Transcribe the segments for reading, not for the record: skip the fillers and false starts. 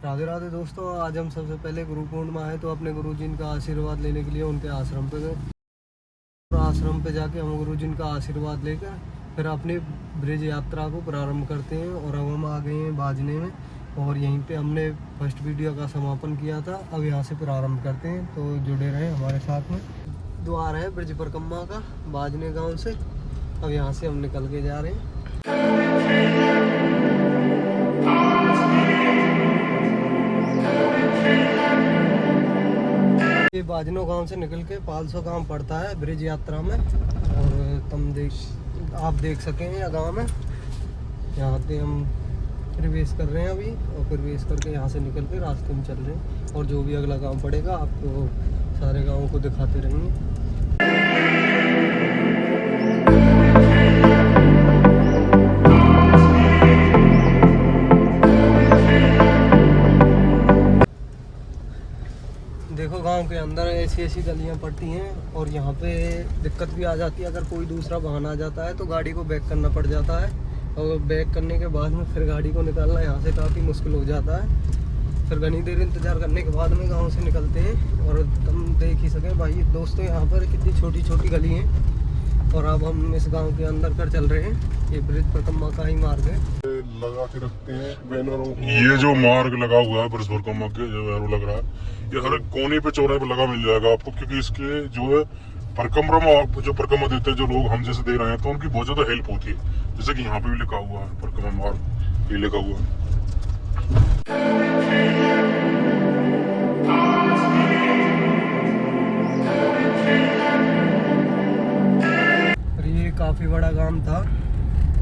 राधे राधे दोस्तों, आज हम सबसे पहले गुरु पूर्णिमा है तो अपने गुरु जी का आशीर्वाद लेने के लिए उनके आश्रम पे गए। आश्रम पे जाके हम गुरु जी का आशीर्वाद लेकर फिर अपनी ब्रिज यात्रा को प्रारंभ करते हैं। और अब हम आ गए हैं बाजने में और यहीं पे हमने फर्स्ट वीडियो का समापन किया था। अब यहाँ से प्रारंभ करते हैं, तो जुड़े रहें हमारे साथ में। द्वार है ब्रिज परिक्रमा का बाजने गाँव से। अब यहाँ से हम निकल के जा रहे हैं। ये बाजनो गांव से निकल के 500 गांव पड़ता है ब्रिज यात्रा में। और आप देख सकें या गांव में यहाँ पे हम प्रवेश कर रहे हैं अभी। और प्रवेश करके यहाँ से निकल के रास्ते में चल रहे हैं। और जो भी अगला गांव पड़ेगा आपको सारे गांवों को दिखाते रहेंगे। देखो गांव के अंदर ऐसी गलियां पड़ती हैं और यहाँ पे दिक्कत भी आ जाती है। अगर कोई दूसरा वाहन आ जाता है तो गाड़ी को बैक करना पड़ जाता है। और बैक करने के बाद में फिर गाड़ी को निकालना यहाँ से काफ़ी मुश्किल हो जाता है। फिर घनी देर इंतज़ार करने के बाद में गांव से निकलते हैं। और तुम देख ही सकें भाई दोस्तों, यहाँ पर कितनी छोटी छोटी गली हैं। और अब हम इस गांव के अंदर कर चल रहे हैं। ये ब्रिज परिक्रमा का ही मार्ग है। लगा के रखते हैं बैनरों को। ये जो मार्ग लगा हुआ है ब्रिज परिक्रमा के जो बैनर लग रहा है, ये हर कोने पे चौराहे पे लगा मिल जाएगा आपको। क्योंकि इसके जो है परिक्रमा देते हैं जो लोग हम जैसे दे रहे हैं, तो उनकी बहुत ज्यादा हेल्प होती है। जैसे कि यहाँ पे भी लिखा हुआ है परिक्रमा मार्ग, ये लिखा हुआ है। काफ़ी बड़ा गांव था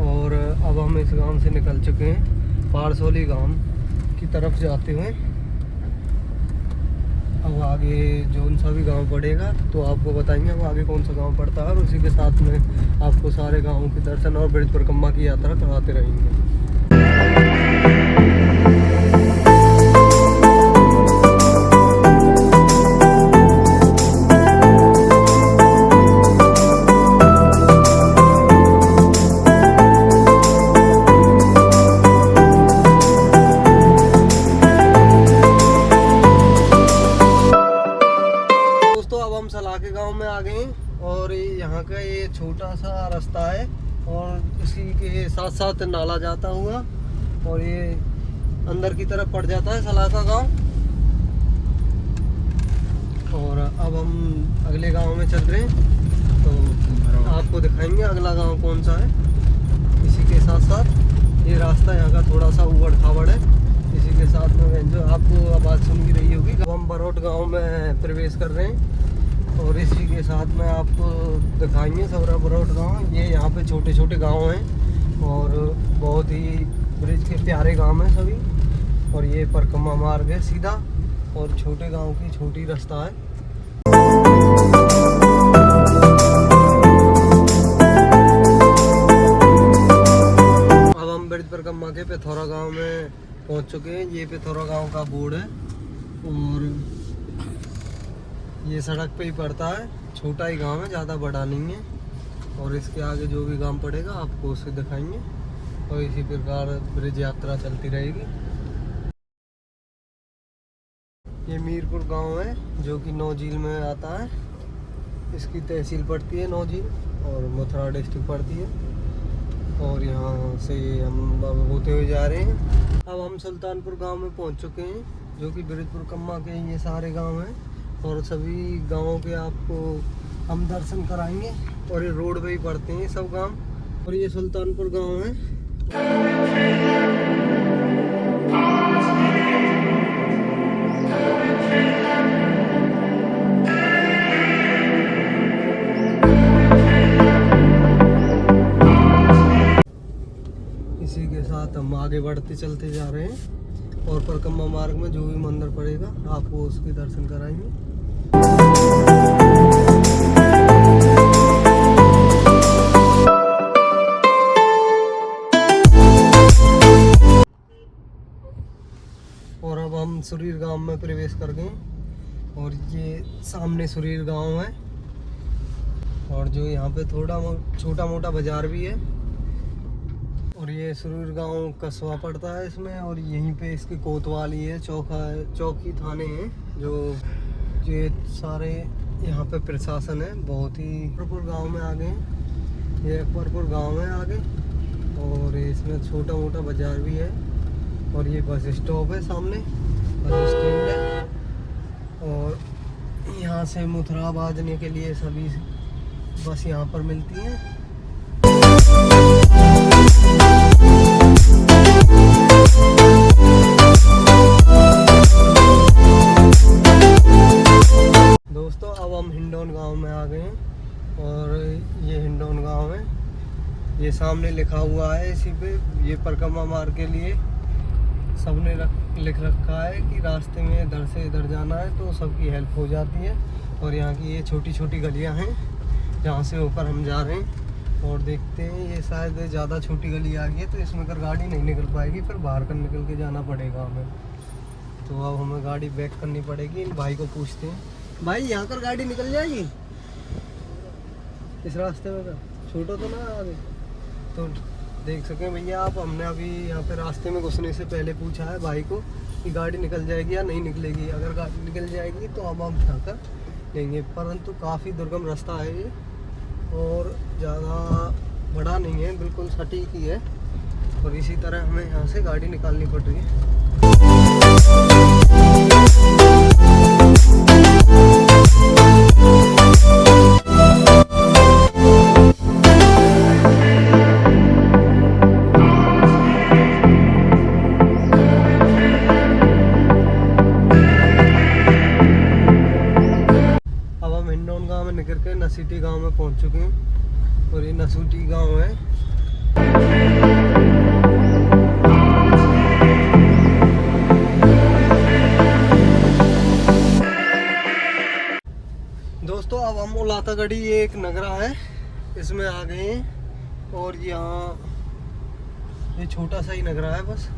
और अब हम इस गांव से निकल चुके हैं पारसोली गांव की तरफ जाते हुए। अब आगे जो सा भी गांव पड़ेगा तो आपको बताएंगे अब आगे कौन सा गांव पड़ता है। और उसी के साथ में आपको सारे गांवों के दर्शन और ब्रिज परिक्रमा की यात्रा कराते रहेंगे। सलाके गांव में आ गए और यहाँ का ये छोटा सा रास्ता है और इसी के साथ साथ नाला जाता हुआ और ये अंदर की तरफ पड़ जाता है सलाका गांव। और अब हम अगले गांव में चल रहे हैं, तो आपको दिखाएंगे अगला गांव कौन सा है। इसी के साथ साथ ये रास्ता यहाँ का थोड़ा सा उबड़ खाबड़ है। इसी के साथ में जो आपको आवाज़ सुन ही रही होगी, हम बरोट गाँव में प्रवेश कर रहे हैं। और इसी के साथ में आपको दिखाएंगे सबरा बरोट गाँव। ये यहाँ पे छोटे छोटे गांव हैं और बहुत ही ब्रिज के प्यारे गांव हैं सभी। और ये परिक्रमा मार्ग है सीधा और छोटे गांव की छोटी रास्ता है। अब हम ब्रिज परिक्रमा के पिथौरा गांव में पहुंच चुके हैं। ये पिथौरा गांव का बोर्ड है और ये सड़क पे ही पड़ता है। छोटा ही गांव है, ज़्यादा बड़ा नहीं है। और इसके आगे जो भी गांव पड़ेगा आपको उसे दिखाएंगे और इसी प्रकार ब्रिज यात्रा चलती रहेगी। ये मीरपुर गांव है जो कि नौझील में आता है। इसकी तहसील पड़ती है नौझील और मथुरा डिस्ट्रिक्ट पड़ती है। और यहाँ से हम होते हुए जा रहे हैं। अब हम सुल्तानपुर गांव में पहुँच चुके हैं जो कि ब्रिज परिक्रमा के ये सारे गाँव हैं। और सभी गांवों के आपको हम दर्शन कराएंगे। और ये रोड पे ही पड़ते हैं सब गांव। और ये सुल्तानपुर गांव है। इसी के साथ हम आगे बढ़ते चलते जा रहे हैं और परिक्रमा मार्ग में जो भी मंदिर पड़ेगा आपको उसके दर्शन कराएंगे। और अब हम सुरीर गांव में प्रवेश कर गए और ये सामने सुरीर गांव है। और जो यहाँ पे थोड़ा छोटा मोटा बाजार भी है। और और ये सुरूर गांव कस्बा पड़ता है इसमें, और यहीं पे इसकी कोतवाली है, चौकी थाने हैं जो ये सारे यहाँ पे प्रशासन है। बहुत ही अकबरपुर गांव में आ गए हैं, ये अकबरपुर गांव है आगे, और इसमें छोटा मोटा बाजार भी है, और ये बस स्टॉप है सामने, बस स्टैंड है। और यहाँ से मुथराबाद जाने के लिए सभी बस यहाँ पर मिलती हैं। दोस्तों अब हम हिंडौन गांव में आ गए हैं, और ये हिंडौन गांव है। ये सामने लिखा हुआ है इसी पे, ये परिक्रमा मार्ग के लिए सबने लिख रखा है कि रास्ते में इधर से इधर जाना है तो सबकी हेल्प हो जाती है। और यहाँ की ये छोटी छोटी गलियाँ हैं जहाँ से ऊपर हम जा रहे हैं, और देखते हैं ये शायद ज़्यादा छोटी गली आ गई है तो इसमें कर गाड़ी नहीं निकल पाएगी, फिर बाहर कर निकल के जाना पड़ेगा हमें। तो अब हमें गाड़ी बैक करनी पड़ेगी। इन भाई को पूछते हैं, भाई यहाँ कर गाड़ी निकल जाएगी इस रास्ते में? छोटो तो ना आगे, तो देख सकें भैया आप, हमने अभी यहाँ पे रास्ते में घुसने से पहले पूछा है भाई को कि गाड़ी निकल जाएगी या नहीं निकलेगी। अगर गाड़ी निकल जाएगी तो अब हम यहाँ कर लेंगे, परंतु काफ़ी दुर्गम रास्ता है ये, और ज़्यादा बड़ा नहीं है, बिल्कुल सटीक ही है, और इसी तरह हमें यहाँ से गाड़ी निकालनी पड़ रही है। निकल के नसूटी गांव में पहुंच चुके हैं, और ये नसूटी गांव है। दोस्तों अब हम उलातागढ़ी, ये एक नगरा है, इसमें आ गए हैं, और यहाँ ये छोटा सा ही नगरा है बस,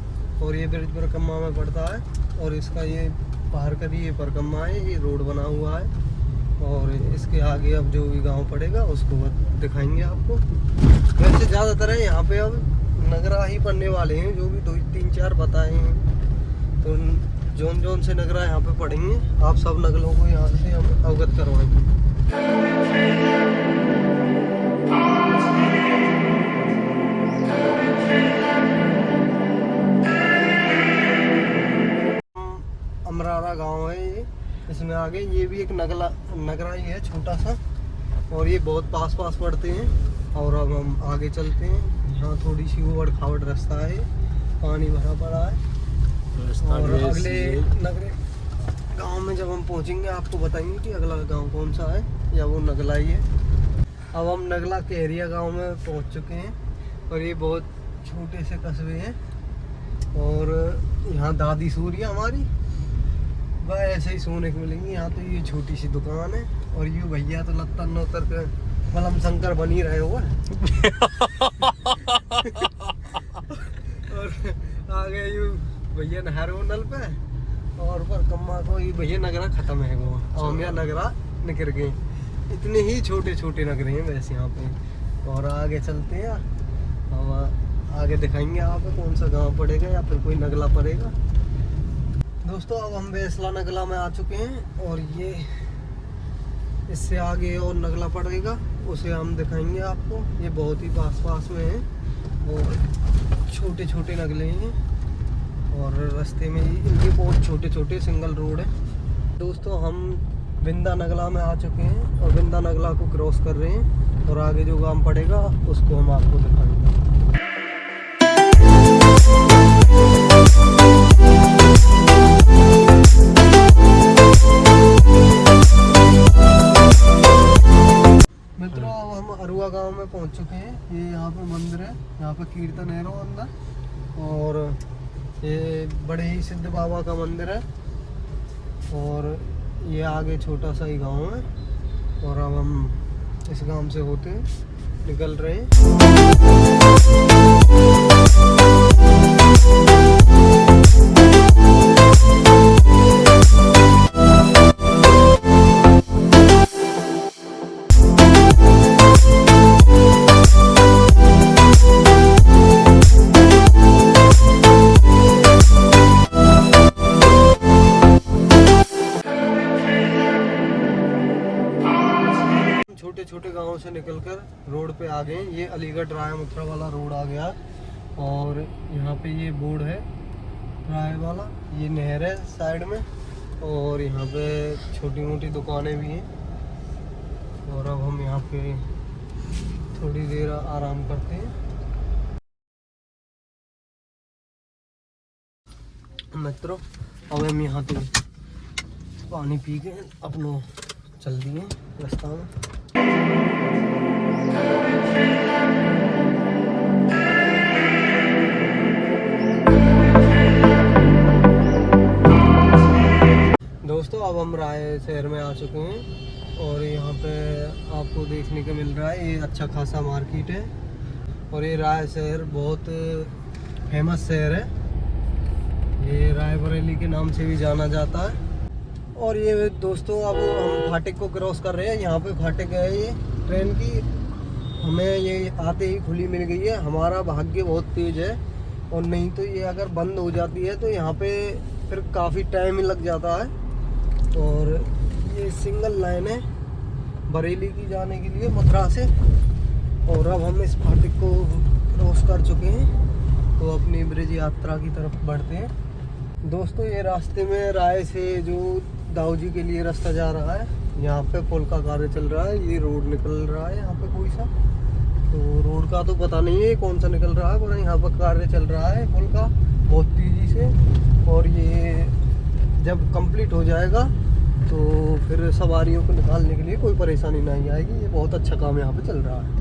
और ये ब्रिज परिक्रमा में पड़ता है, और इसका ये बाहर का भी ये परिक्रमा है, ये रोड बना हुआ है, और इसके आगे अब जो भी गांव पड़ेगा उसको दिखाएंगे आपको। वैसे ज़्यादातर है यहाँ पे अब नगरा ही पड़ने वाले हैं, जो भी 2 3 4 बताए हैं, तो जोन जोन से नगरा यहाँ पे पड़ेंगे। आप सब नगरों को यहाँ से हम अवगत करवाएंगे। अमरारा गांव है ये, इसमें आगे ये भी एक नगरा ही है छोटा सा, और ये बहुत पास पास पड़ते हैं। और अब हम आगे चलते हैं, यहाँ थोड़ी सी उबड़ खाबड़ रास्ता है, पानी भरा पड़ा है, और अगले नगरे गांव में जब हम पहुंचेंगे आपको बताएंगे कि अगला गांव कौन सा है, या वो नगला ही है। अब हम नगला केहरिया गांव में पहुंच चुके हैं, और ये बहुत छोटे से कस्बे हैं, और यहाँ दादी सूरी हमारी वह ऐसे ही सोने को मिलेंगी। यहाँ तो ये छोटी सी दुकान है, और ये भैया तो लगता नौतर के मलम शंकर बन ही रहे हुआ और आगे यू भैया नहा रहे हो नल पे, और पर कम्मा को ये भैया नगरा खत्म है वो, और यहाँ नगरा निकल गए। इतने ही छोटे छोटे नगरे हैं वैसे यहाँ पे। और आगे चलते हैं, अब आगे दिखाएंगे आपको कौन सा गांव पड़ेगा या फिर कोई नगला पड़ेगा। दोस्तों अब हम बेसला नगला में आ चुके हैं, और ये इससे आगे और नगला पड़ेगा, उसे हम दिखाएंगे आपको। ये बहुत ही पास पास में है, और छोटे छोटे नगले हैं, और रास्ते में ये बहुत छोटे छोटे सिंगल रोड है। दोस्तों हम बिंदा नगला में आ चुके हैं, और बिंदा नगला को क्रॉस कर रहे हैं, और आगे जो गांव पड़ेगा उसको हम आपको दिखाएंगे। मित्रों अब हम अरुआ गांव में पहुंच चुके हैं। ये यहाँ पे मंदिर है, यहाँ पे कीर्तन है अंदर, और ये बड़े ही सिद्ध बाबा का मंदिर है, और ये आगे छोटा सा ही गांव है। और अब हम इस गांव से होते निकल रहे हैं। छोटे गांव से निकलकर रोड पे आ गए। ये अलीगढ़ राय मथुरा वाला रोड आ गया और यहाँ पे ये बोर्ड है राय वाला, ये नहर है साइड में और यहाँ पे छोटी मोटी दुकानें भी हैं। और अब हम यहाँ पे थोड़ी देर आराम करते हैं। मित्रों अब हम यहाँ पे पानी पी के अपनो चल दिए रास्ता में। दोस्तों अब हम राय शहर में आ चुके हैं और यहाँ पे आपको देखने को मिल रहा है ये अच्छा खासा मार्केट है और ये राय शहर बहुत फेमस शहर है। ये रायबरेली के नाम से भी जाना जाता है। और ये दोस्तों अब हम फाटक को क्रॉस कर रहे हैं। यहाँ पे फाटक है ये ट्रेन की, हमें ये आते ही खुली मिल गई है। हमारा भाग्य बहुत तेज है और नहीं तो ये अगर बंद हो जाती है तो यहाँ पे फिर काफ़ी टाइम ही लग जाता है। और ये सिंगल लाइन है बरेली की जाने के लिए मथुरा से। और अब हम इस फाटक को क्रॉस कर चुके हैं तो अपनी ब्रिज यात्रा की तरफ बढ़ते हैं। दोस्तों ये रास्ते में राय से जो दाऊजी के लिए रास्ता जा रहा है, यहाँ पे पुल का कार्य चल रहा है। ये रोड निकल रहा है यहाँ पे कोई सा, तो रोड का तो पता नहीं है कौन सा निकल रहा है, पर यहाँ पर कार्य चल रहा है पुल का बहुत तेजी से। और ये जब कंप्लीट हो जाएगा तो फिर सवारियों को निकालने के लिए कोई परेशानी नहीं आएगी। ये बहुत अच्छा काम यहाँ पे चल रहा है।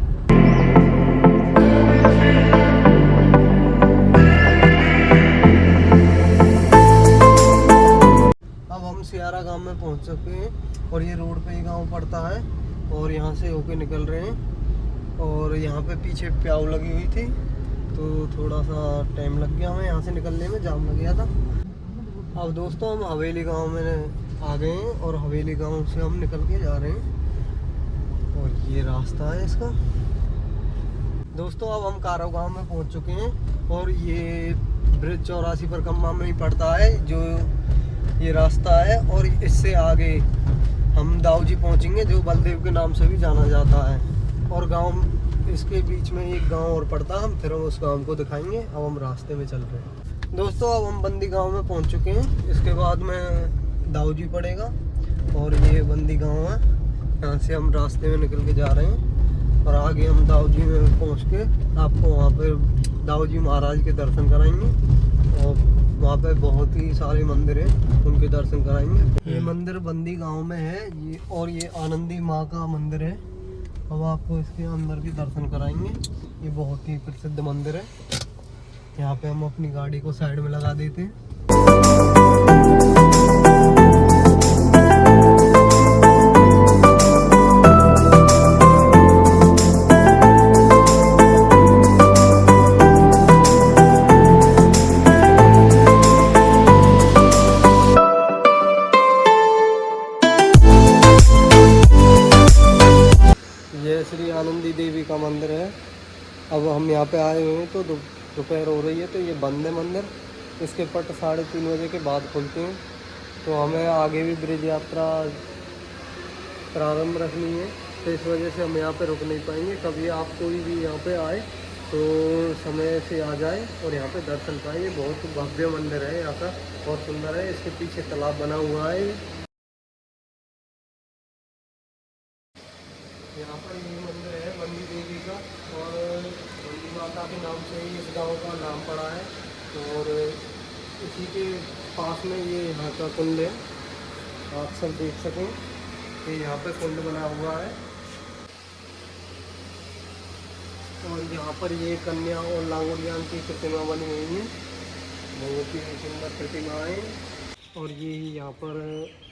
सियारा गांव में पहुंच चुके हैं और ये रोड पे ही गांव पड़ता है और यहाँ से होके निकल रहे हैं। और यहाँ पे पीछे प्याऊ लगी हुई थी तो थोड़ा सा टाइम लग गया हमें यहाँ से निकलने में, जाम लग गया था। अब दोस्तों हम हवेली गांव में आ गए हैं और हवेली गांव से हम निकल के जा रहे हैं और ये रास्ता है इसका। दोस्तों अब हम कारो गांव में पहुँच चुके हैं और ये ब्रिज 84 परकम्मा में ही पड़ता है जो ये रास्ता है। और इससे आगे हम दाऊजी पहुंचेंगे जो बलदेव के नाम से भी जाना जाता है। और गांव इसके बीच में एक गांव और पड़ता है, हम फिर हम उस गांव को दिखाएंगे। अब हम रास्ते में चल रहे हैं। दोस्तों अब हम बंदी गांव में पहुंच चुके हैं, इसके बाद में दाऊजी पड़ेगा और ये बंदी गांव है। यहाँ से हम रास्ते में निकल के जा रहे हैं और आगे हम दाऊजी में पहुँच के आपको वहाँ पर दाऊजी महाराज के दर्शन कराएंगे। और वहाँ पे बहुत ही सारे मंदिर हैं, उनके दर्शन कराएंगे। ये मंदिर बंदी गांव में है ये, और ये आनंदी माँ का मंदिर है। अब आपको इसके अंदर भी दर्शन कराएंगे। ये बहुत ही प्रसिद्ध मंदिर है। यहाँ पे हम अपनी गाड़ी को साइड में लगा देते हैं। श्री आनंदी देवी का मंदिर है। अब हम यहाँ पे आए हुए हैं तो दोपहर हो रही है तो ये बंद है मंदिर। इसके पट 3:30 बजे के बाद खुलते हैं। तो हमें आगे भी ब्रिज यात्रा प्रारंभ रखनी है तो इस वजह से हम यहाँ पे रुक नहीं पाएंगे। कभी आप कोई भी यहाँ पे आए तो समय से आ जाए और यहाँ पे दर्शन पाए। ये बहुत भव्य मंदिर है यहाँ का, बहुत सुंदर है। इसके पीछे तालाब बना हुआ है। यहाँ पर ये मंदिर है बंदी देवी का और बंदी माता के नाम से ही इस गांव का नाम पड़ा है। और इसी के पास में ये यहाँ का कुंड है, आप सब देख सकें कि यहाँ पे कुंड बना हुआ है। और यहाँ पर ये कन्या और लांगुड़ियान की प्रतिमा बनी हुई है, बहुत ही सुंदर प्रतिमाएँ। और ये यहाँ पर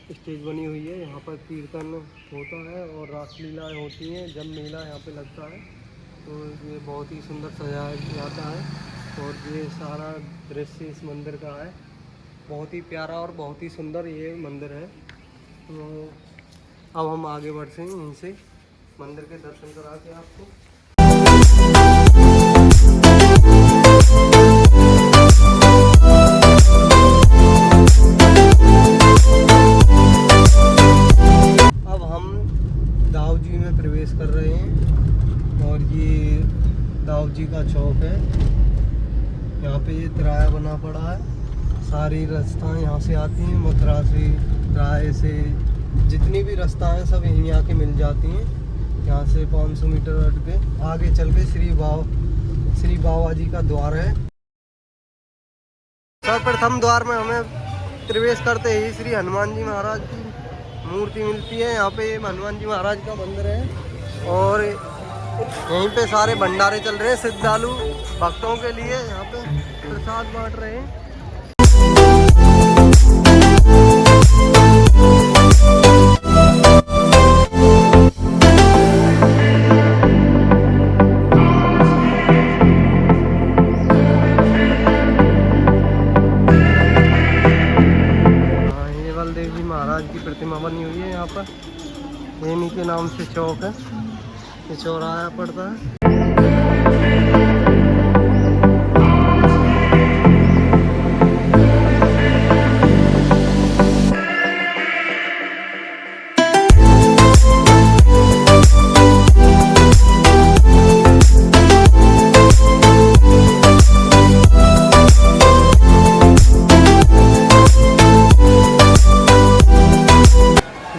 स्टेज बनी हुई है, यहाँ पर कीर्तन होता है और रासलीलाएँ होती हैं। जब मेला यहाँ पे लगता है तो ये बहुत ही सुंदर सजाया जाता है। और ये सारा दृश्य इस मंदिर का है, बहुत ही प्यारा और बहुत ही सुंदर ये मंदिर है। तो अब हम आगे बढ़ते हैं, यहीं से मंदिर के दर्शन करा के आपको। प्रवेश कर पड़ा है। सारी रास्ताएं यहाँ से आती हैं, मथुरा से, राय से, जितनी भी रास्ताएं सब यहीं आके मिल जाती हैं। यहाँ से 500 मीटर हट के आगे चल के श्री बाबा जी का द्वार है। सर्वप्रथम द्वार में हमें प्रवेश करते ही श्री हनुमान जी महाराज की मूर्ति मिलती है। यहाँ पे हनुमान जी महाराज का मंदिर है और यहीं पे सारे भंडारे चल रहे हैं। श्रद्धालु भक्तों के लिए यहाँ पे प्रसाद बांट रहे हैं। ये बलदेव जी महाराज की प्रतिमा बनी हुई है यहाँ पर। इन्हीं के नाम से चौक है, ये चौराहा पड़ता है।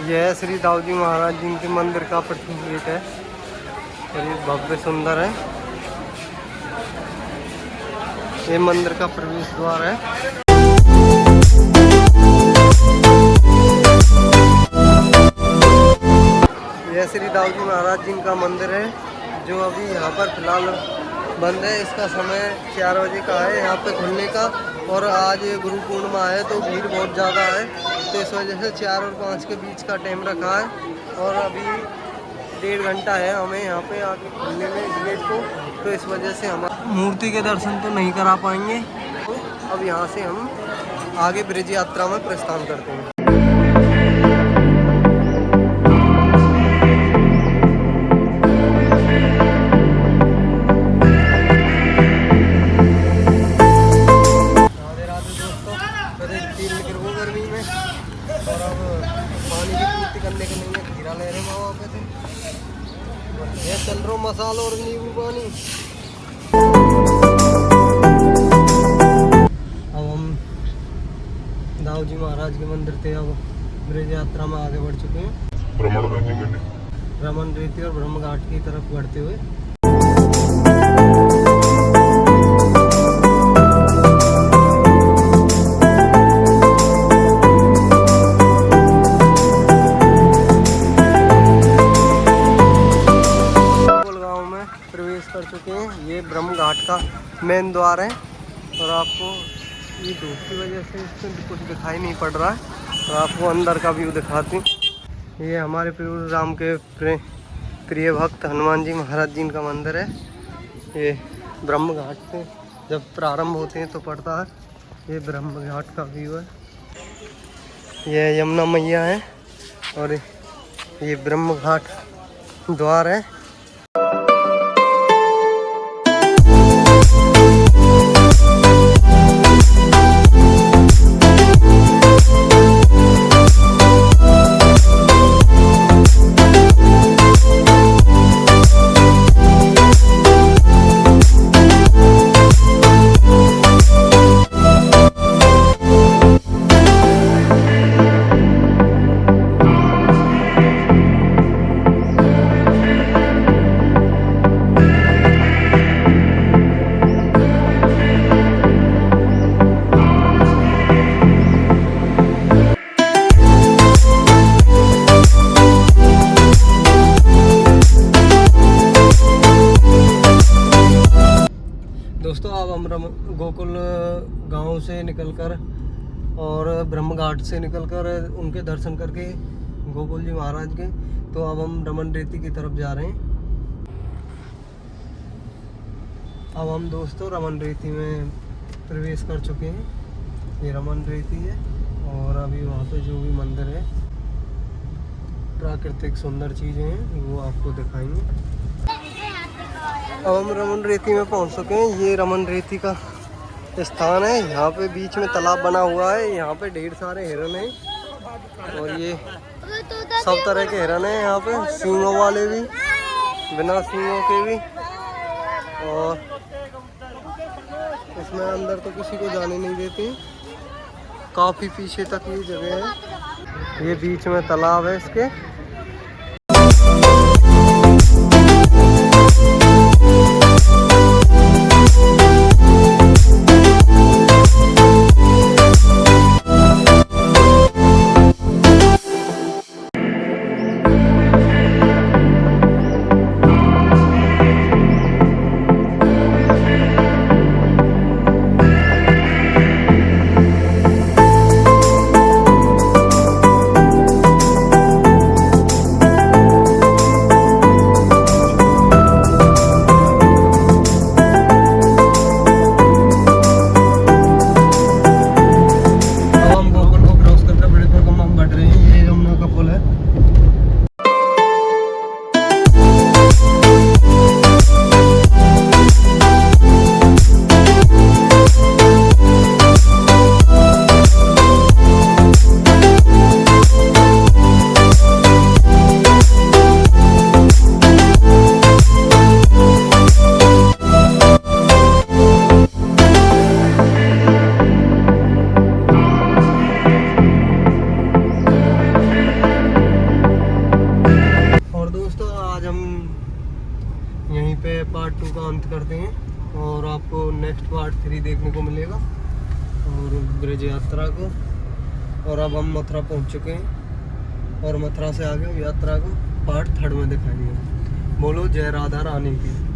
यह श्री दाऊ जी महाराज जी के मंदिर का प्रतीक है और ये भव्य सुंदर है। ये मंदिर का प्रवेश द्वार है। यह श्री दाऊ जी महाराज जी का मंदिर है जो अभी यहाँ पर फिलहाल बंद है। इसका समय 4 बजे का है यहाँ पे खुलने का, और आज गुरु पूर्णिमा है तो भीड़ बहुत ज़्यादा है, तो इस वजह से 4 और 5 के बीच का टाइम रखा है। और अभी 1.5 घंटा है हमें यहाँ पे आके खुलने में इस गेट को, तो इस वजह से हम मूर्ति के दर्शन तो नहीं करा पाएंगे। तो अब यहाँ से हम आगे ब्रज यात्रा में प्रस्थान करते हैं। और अब पानी की पूर्ति करने के लिए खीरा ले रहे बाबा पे थे। ये चल रहा मसाला और नींबू पानी। अब हम दाऊ जी महाराज के मंदिर थे, अब ब्रज यात्रा में आगे बढ़ चुके हैं। रमन रेती और ब्रह्म घाट की तरफ बढ़ते हुए। कर चुके हैं। ये ब्रह्म घाट का मेन द्वार है और आपको ये धूप की वजह से इसमें कुछ दिखाई नहीं पड़ रहा है, और आपको अंदर का व्यू दिखाती हूँ। ये हमारे प्रभु राम के प्रिय भक्त हनुमान जी महाराज जी का मंदिर है। ये ब्रह्म घाट से जब प्रारंभ होते हैं तो पड़ता है। ये ब्रह्म घाट का व्यू है। ये यमुना मैया है और ये ब्रह्म घाट द्वार है। दोस्तों अब हम गोकुल गांव से निकलकर और ब्रह्म घाट से निकलकर उनके दर्शन करके गोकुल जी महाराज के, तो अब हम रमन रेती की तरफ जा रहे हैं। अब हम दोस्तों रमन रेती में प्रवेश कर चुके हैं। ये रमन रेती है और अभी वहाँ पे जो भी मंदिर है, प्राकृतिक सुंदर चीज़ें हैं वो आपको दिखाएंगे। अब हम रमन रेती में पहुंच चुके हैं। ये रमन रेती का स्थान है। यहाँ पे बीच में तालाब बना हुआ है। यहाँ पे ढेर सारे हिरन हैं और ये सब तरह के हिरन हैं यहाँ पे, सींगों वाले भी, बिना सींगों के भी। और इस इसमें अंदर तो किसी को जाने नहीं देते, काफी पीछे तक ये जगह है। ये बीच में तालाब है इसके। यहीं पे पार्ट 2 का अंत करते हैं और आपको नेक्स्ट पार्ट 3 देखने को मिलेगा और ब्रज यात्रा को। और अब हम मथुरा पहुंच चुके हैं और मथुरा से आगे यात्रा को पार्ट 3 में दिखाएंगे। बोलो जय राधा रानी की।